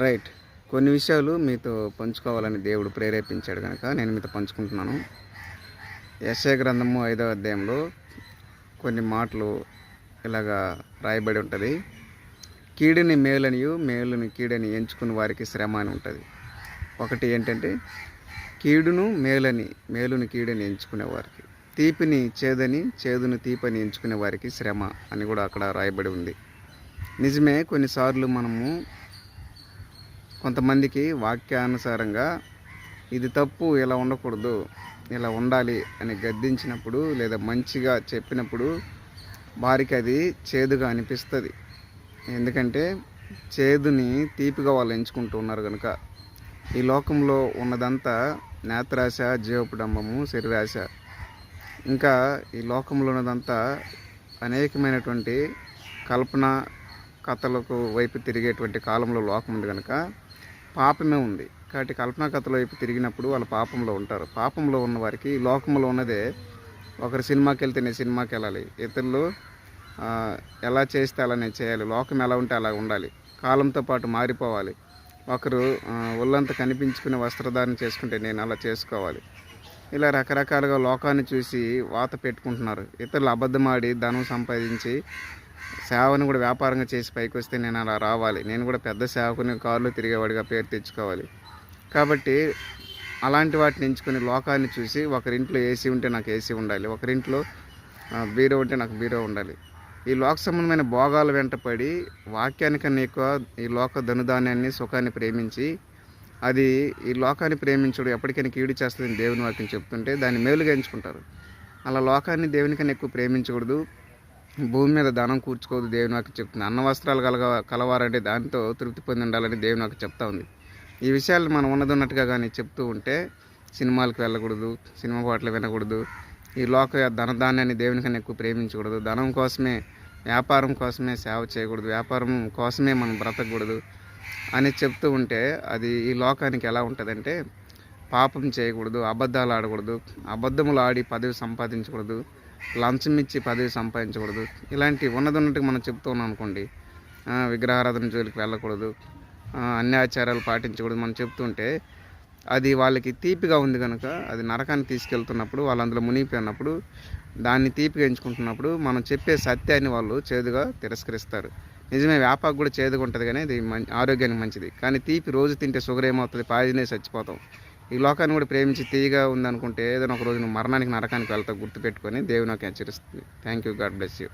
Right. కొన్ని విషయాలు మీతో పంచుకోవాలని దేవుడు ప్రేరేపించాడు కనుక నేను మీతో పంచుకుంటున్నాను. యెషయా గ్రంథము 5వ అధ్యాయంలో కొన్ని మాటలు ఇలాగా రాయబడి ఉంటుంది. కీడుని మేలనియు మేలుని కీడని ఎంచుకుని వారికి శ్రమ అని ఉంటుంది. ఒకటి ఏంటంటే కీడును మేలని మేలుని కీడని ఎంచుకునే వారికి, తీపిని చేదని చేదును తీపని ఎంచుకునే వారికి శ్రమ అని కూడా అక్కడ రాయబడి ఉంది. నిజమే, కొన్నిసార్లు మనము కొంతమందికి వాక్యానుసారంగా ఇది తప్పు, ఇలా ఉండకూడదు, ఇలా ఉండాలి అని గద్దించినప్పుడు లేదా మంచిగా చెప్పినప్పుడు వారికి అది చేదుగా అనిపిస్తుంది. ఎందుకంటే చేదుని తీపిగా వాళ్ళు ఎంచుకుంటూ ఉన్నారు కనుక. ఈ లోకంలో ఉన్నదంతా నేత్రాశ, జీవపుడంబము, శరీరాశ, ఇంకా ఈ లోకంలో ఉన్నదంతా అనేకమైనటువంటి కల్పన కథలకు వైపు తిరిగేటువంటి కాలంలో లోకం ఉంది కనుక పాపమే ఉంది. కాబట్టి కల్పనా కథల వైపు తిరిగినప్పుడు వాళ్ళు పాపంలో ఉంటారు. పాపంలో ఉన్న వారికి లోకంలో ఉన్నదే, ఒకరు సినిమాకి వెళ్తే నేను సినిమాకి వెళ్ళాలి, ఇతరులు ఎలా చేస్తే అలానే చేయాలి, లోకం ఎలా ఉంటే అలా ఉండాలి, కాలంతో పాటు మారిపోవాలి, ఒకరు ఒళ్ళంతా కనిపించుకునే వస్త్రధారణ చేసుకుంటే నేను అలా చేసుకోవాలి, ఇలా రకరకాలుగా లోకాన్ని చూసి వాత పెట్టుకుంటున్నారు. ఇతరులు అబద్ధమాడి ధనం సంపాదించి సేవను కూడా వ్యాపారంగా చేసి పైకి వస్తే నేను అలా రావాలి, నేను కూడా పెద్ద సేవకుని కారులో తిరిగేవాడిగా పేరు తెచ్చుకోవాలి. కాబట్టి అలాంటి వాటిని ఎంచుకొని లోకాన్ని చూసి ఒకరింట్లో ఏసీ ఉంటే నాకు ఏసీ ఉండాలి, ఒకరింట్లో బీరో ఉంటే నాకు బీరో ఉండాలి, ఈ లోక సంబంధమైన భోగాలు వెంటపడి వాక్యానికన్నా ఎక్కువ ఈ లోక ధనుధాన్యాన్ని సుఖాన్ని ప్రేమించి అది ఈ లోకాన్ని ప్రేమించడు ఎప్పటికైనా కీడు చేస్తుందని దేవుని వాక్యం చెప్తుంటే దాన్ని మేలుగా ఎంచుకుంటారు. అలా లోకాన్ని దేవునికన్నా ఎక్కువ ప్రేమించకూడదు, భూమి మీద ధనం కూర్చుకోవద్దు దేవుని వాక్యం చెప్తుంది. అన్న వస్త్రాలు కలవారంటే దాంతో తృప్తి పొంది ఉండాలని దేవుని వాక్యం చెప్తా ఉంది. ఈ విషయాలు మనం ఉన్నట్టుగా కానీ చెప్తూ ఉంటే సినిమాలకు వెళ్ళకూడదు, సినిమా పాటలు వినకూడదు, ఈ లోక ధనధాన్యాన్ని దేవునికన్నా ఎక్కువ ప్రేమించకూడదు, ధనం కోసమే వ్యాపారం కోసమే సేవ చేయకూడదు, వ్యాపారం కోసమే మనం బ్రతకూడదు అని చెప్తూ ఉంటే అది ఈ లోకానికి ఎలా ఉంటుందంటే పాపం చేయకూడదు, అబద్ధాలు ఆడకూడదు, అబద్ధములు ఆడి పదవి సంపాదించకూడదు, లంచం ఇచ్చి పదవి సంపాదించకూడదు, ఇలాంటి ఉన్నట్టుగా మనం చెప్తూ ఉన్నాం అనుకోండి, విగ్రహారాధన జోలికి వెళ్ళకూడదు, అన్ని ఆచారాలు పాటించకూడదు మనం చెప్తుంటే అది వాళ్ళకి తీపిగా ఉంది కనుక అది నరకాన్ని తీసుకెళ్తున్నప్పుడు వాళ్ళు అందులో మునిగిపోయినప్పుడు దాన్ని తీపిగా ఎంచుకుంటున్నప్పుడు మనం చెప్పే సత్యాన్ని వాళ్ళు చేదుగా తిరస్కరిస్తారు. నిజమే, వ్యాపారం కూడా చేదుగా ఉంటుంది కానీ అది ఆరోగ్యానికి మంచిది. కానీ తీపి రోజు తింటే షుగర్ ఏమవుతుంది, పాయిజనే చచ్చిపోతాం. ఈ లోకాన్ని కూడా ప్రేమించి తీయగా ఉందనుకుంటే ఏదైనా ఒక రోజు నువ్వు మరణానికి నరకానికి వెళ్తావు. గుర్తుపెట్టుకొని దేవుని నాకు హెచ్చరిస్తుంది. Thank you. God bless you.